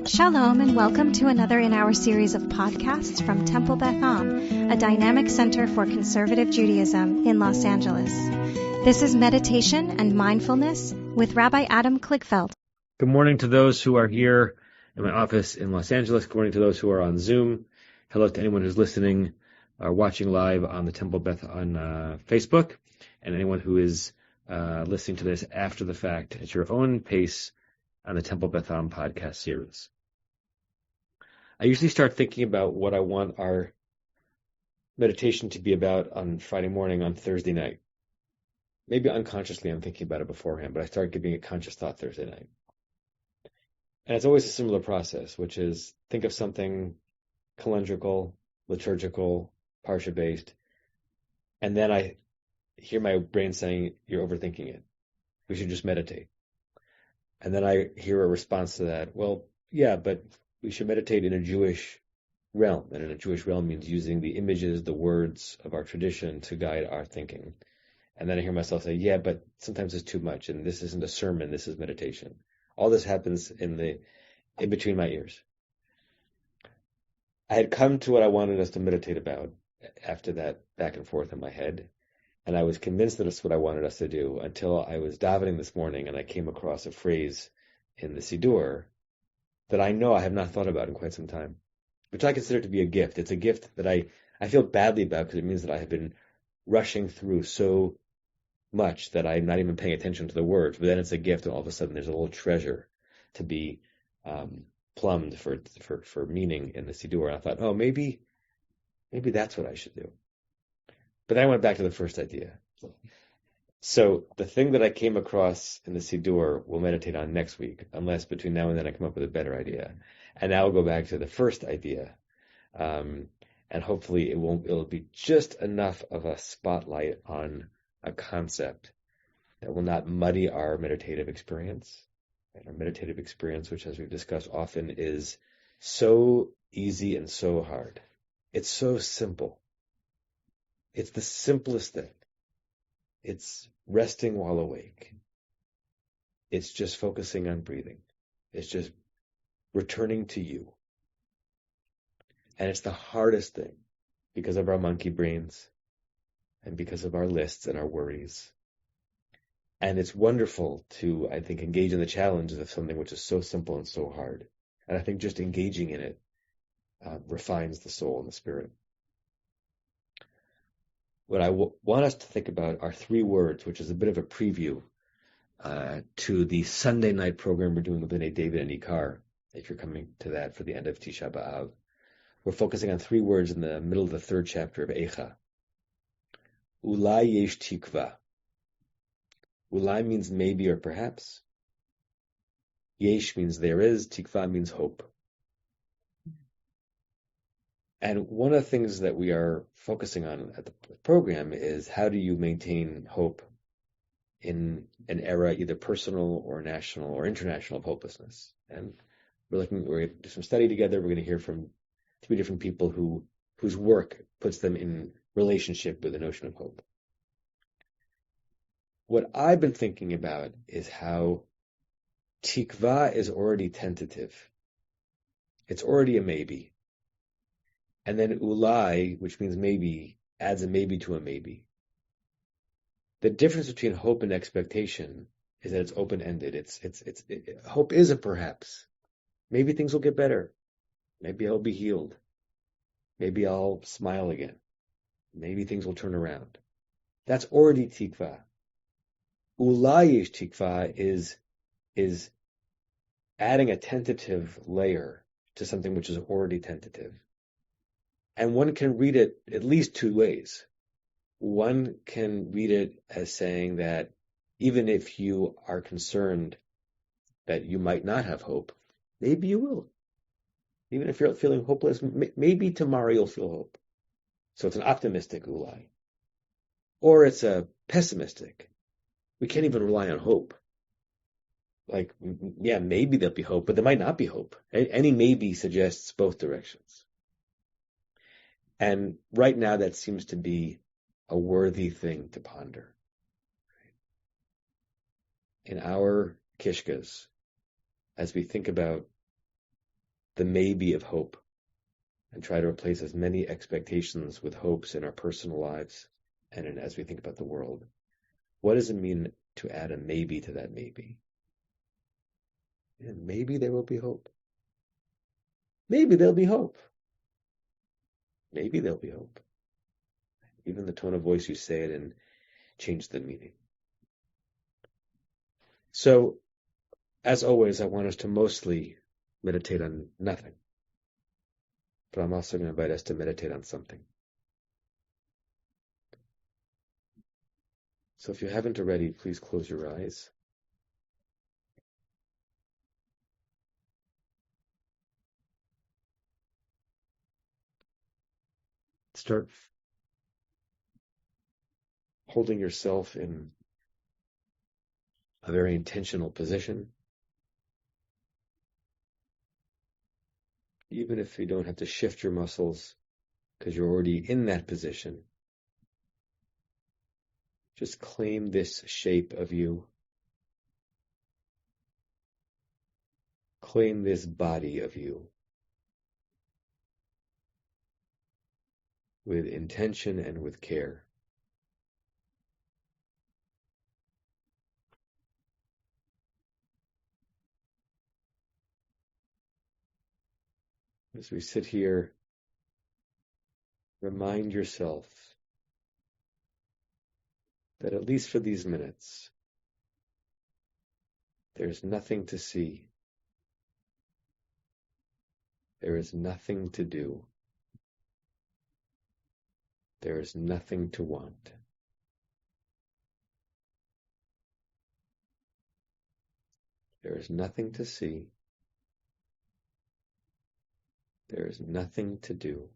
Shalom and welcome to another in our series of podcasts from Temple Beth Am, a dynamic center for conservative Judaism in Los Angeles. This is Meditation and Mindfulness with Rabbi Adam Kligfeld. Good morning to those who are here in my office in Los Angeles. Good morning to those who are on Zoom. Hello to anyone who's listening or watching live on the Temple Beth on Facebook, and anyone who is listening to this after the fact at your own pace on the Temple Beth Am podcast series. I usually start thinking about what I want our meditation to be about on Friday morning, on Thursday night. Maybe unconsciously I'm thinking about it beforehand, but I start giving it conscious thought Thursday night. And it's always a similar process, which is think of something calendrical, liturgical, parsha-based, and then I hear my brain saying, you're overthinking it. We should just meditate. And then I hear a response to that, well, yeah, but we should meditate in a Jewish realm. And in a Jewish realm means using the images, the words of our tradition to guide our thinking. And then I hear myself say, yeah, but sometimes it's too much, and this isn't a sermon, this is meditation. All this happens in between my ears. I had come to what I wanted us to meditate about after that back and forth in my head, and I was convinced that it's what I wanted us to do until I was davening this morning and I came across a phrase in the Siddur that I know I have not thought about in quite some time, which I consider to be a gift. It's a gift that I feel badly about because it means that I have been rushing through so much that I'm not even paying attention to the words, but then it's a gift and all of a sudden there's a little treasure to be plumbed for meaning in the Siddur. And I thought, oh, maybe that's what I should do. But then I went back to the first idea. So the thing that I came across in the Siddur we'll meditate on next week, unless between now and then I come up with a better idea. And now I'll go back to the first idea. And hopefully it'll be just enough of a spotlight on a concept that will not muddy our meditative experience. And our meditative experience, which as we've discussed often, is so easy and so hard. It's so simple. It's the simplest thing. It's resting while awake. It's just focusing on breathing. It's just returning to you. And it's the hardest thing because of our monkey brains and because of our lists and our worries. And it's wonderful to, I think, engage in the challenges of something which is so simple and so hard. And I think just engaging in it refines the soul and the spirit. What I want us to think about are three words, which is a bit of a preview to the Sunday night program we're doing with B'nai David and Ikar, if you're coming to that for the end of Tisha B'Av. We're focusing on three words in the middle of the third chapter of Eicha. Ulai yesh tikva. Ulai means maybe or perhaps. Yesh means there is. Tikva means hope. And one of the things that we are focusing on at the program is how do you maintain hope in an era either personal or national or international of hopelessness. And we're going to do some study together. We're going to hear from three different people whose work puts them in relationship with the notion of hope. What I've been thinking about is how tikva is already tentative. It's already a maybe. And then ulai, which means maybe, adds a maybe to a maybe. The difference between hope and expectation is that it's open-ended. Hope is a perhaps. Maybe things will get better. Maybe I'll be healed. Maybe I'll smile again. Maybe things will turn around. That's already tikva. Ulai yesh tikva is adding a tentative layer to something which is already tentative. And one can read it at least two ways. One can read it as saying that even if you are concerned that you might not have hope, maybe you will. Even if you're feeling hopeless, maybe tomorrow you'll feel hope. So it's an optimistic ulai. Or it's a pessimistic. We can't even rely on hope. Like, yeah, maybe there'll be hope, but there might not be hope. Any maybe suggests both directions. And right now that seems to be a worthy thing to ponder. In our kishkas, as we think about the maybe of hope and try to replace as many expectations with hopes in our personal lives and as we think about the world. What does it mean to add a maybe to that maybe? And maybe there will be hope. Maybe there'll be hope. Maybe there'll be hope. Even the tone of voice you say it in change the meaning. So, as always, I want us to mostly meditate on nothing. But I'm also going to invite us to meditate on something. So if you haven't already, please close your eyes. Start holding yourself in a very intentional position. Even if you don't have to shift your muscles because you're already in that position. Just claim this shape of you. Claim this body of you. With intention and with care. As we sit here, remind yourself that at least for these minutes, there's nothing to see. There is nothing to do. There is nothing to want. There is nothing to see. There is nothing to do.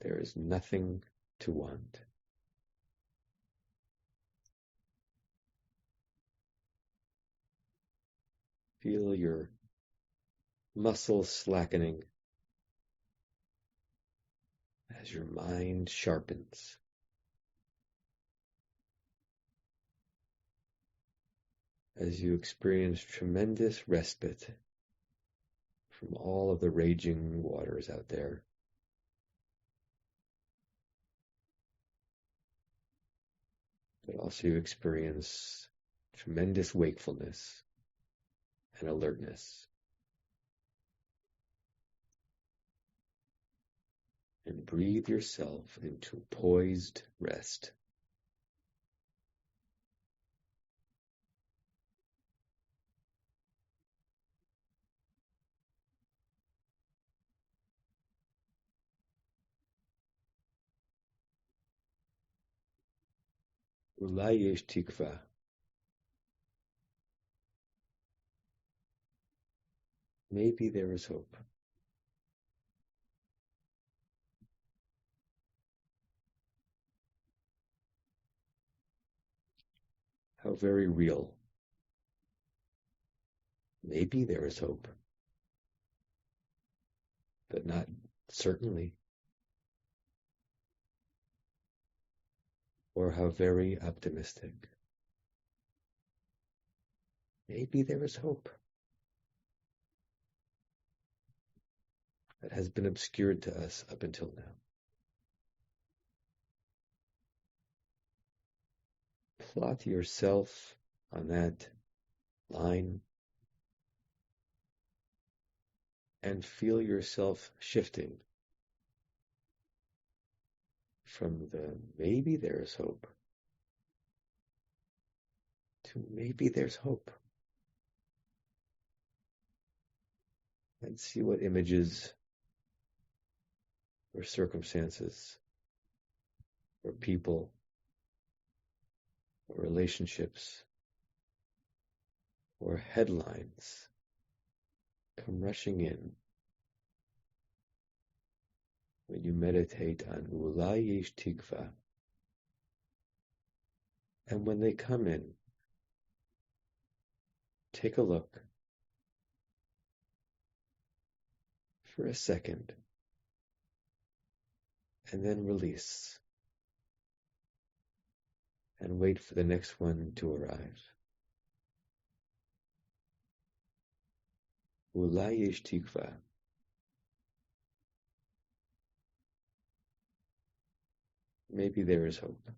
There is nothing to want. Feel your muscles slackening as your mind sharpens. As you experience tremendous respite from all of the raging waters out there. But also you experience tremendous wakefulness and alertness. And breathe yourself into poised rest. Ulai yesh tikva. Maybe there is hope. How very real. Maybe there is hope, but not certainly. Or how very optimistic. Maybe there is hope that has been obscured to us up until now. Plot yourself on that line and feel yourself shifting from the maybe there is hope to maybe there's hope. And see what images or circumstances or people or relationships or headlines come rushing in when you meditate on Ulai yesh tikva. And when they come in, take a look for a second and then release and wait for the next one to arrive. Ulai yesh tikva. Maybe there is hope.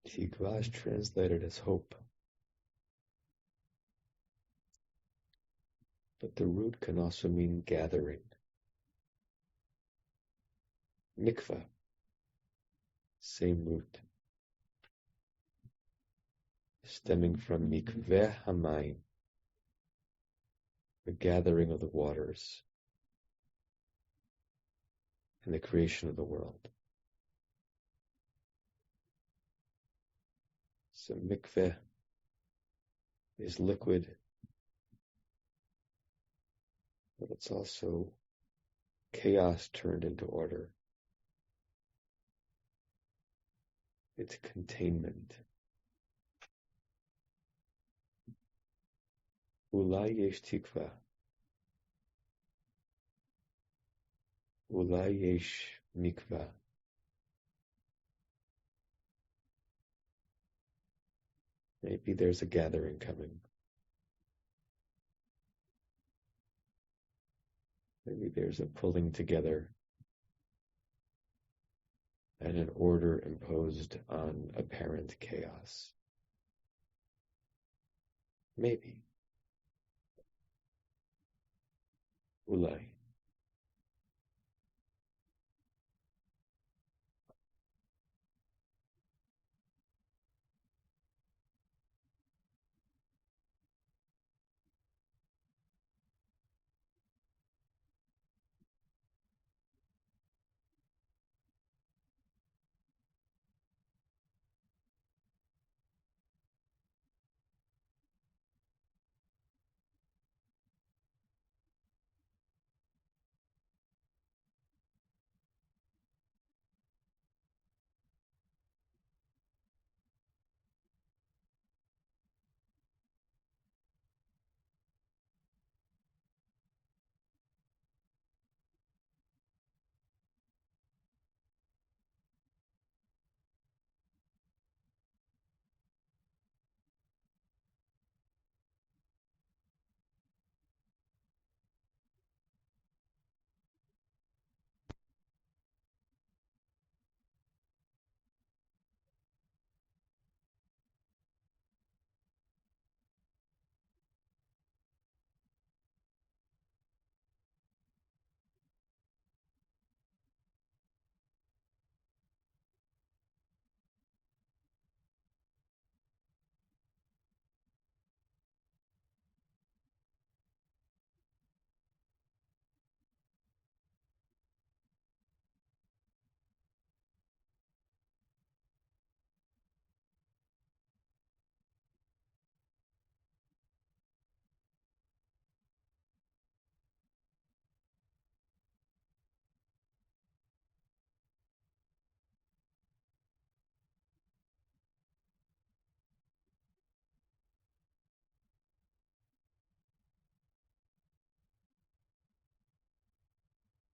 Tikva is translated as hope. But the root can also mean gathering. Mikvah, same root, stemming from mikveh hamayim, the gathering of the waters, and the creation of the world. So mikveh is liquid, but it's also chaos turned into order. It's containment. Ulai yesh tikva. Ulai yesh mikva. Maybe there's a gathering coming. Maybe there's a pulling together and an order imposed on apparent chaos. Maybe. Ulai.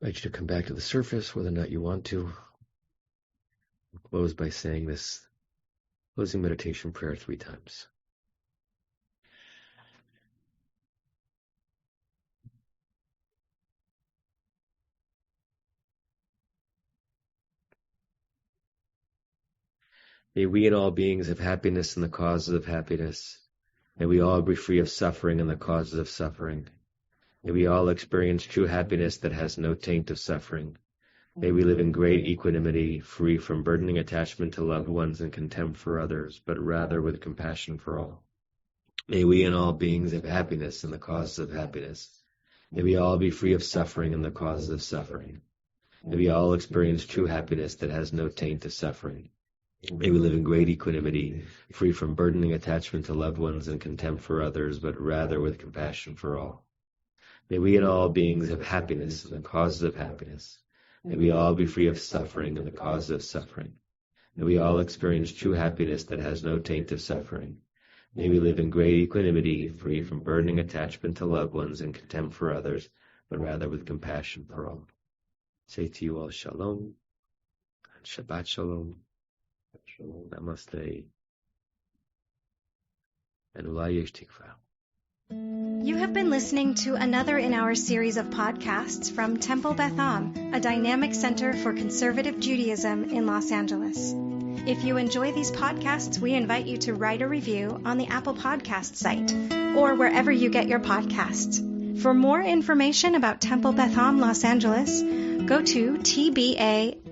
I invite you to come back to the surface, whether or not you want to. We'll close by saying this closing meditation prayer 3 times. May we and all beings have happiness and the causes of happiness. May we all be free of suffering and the causes of suffering. May we all experience true happiness that has no taint of suffering. May we live in great equanimity, free from burdening attachment to loved ones and contempt for others, but rather with compassion for all. May we and all beings have happiness and the causes of happiness. May we all be free of suffering and the causes of suffering. May we all experience true happiness that has no taint of suffering. May we live in great equanimity, free from burdening attachment to loved ones and contempt for others, but rather with compassion for all. May we and all beings have happiness and the causes of happiness. May we all be free of suffering and the causes of suffering. May we all experience true happiness that has no taint of suffering. May we live in great equanimity, free from burdening attachment to loved ones and contempt for others, but rather with compassion for all. Say to you all Shalom, and Shabbat Shalom, Namaste, and Ulai Yesh Tikva. You have been listening to another in our series of podcasts from Temple Beth Am, a dynamic center for conservative Judaism in Los Angeles. If you enjoy these podcasts, we invite you to write a review on the Apple Podcast site or wherever you get your podcasts. For more information about Temple Beth Am Los Angeles, go to tbala.org.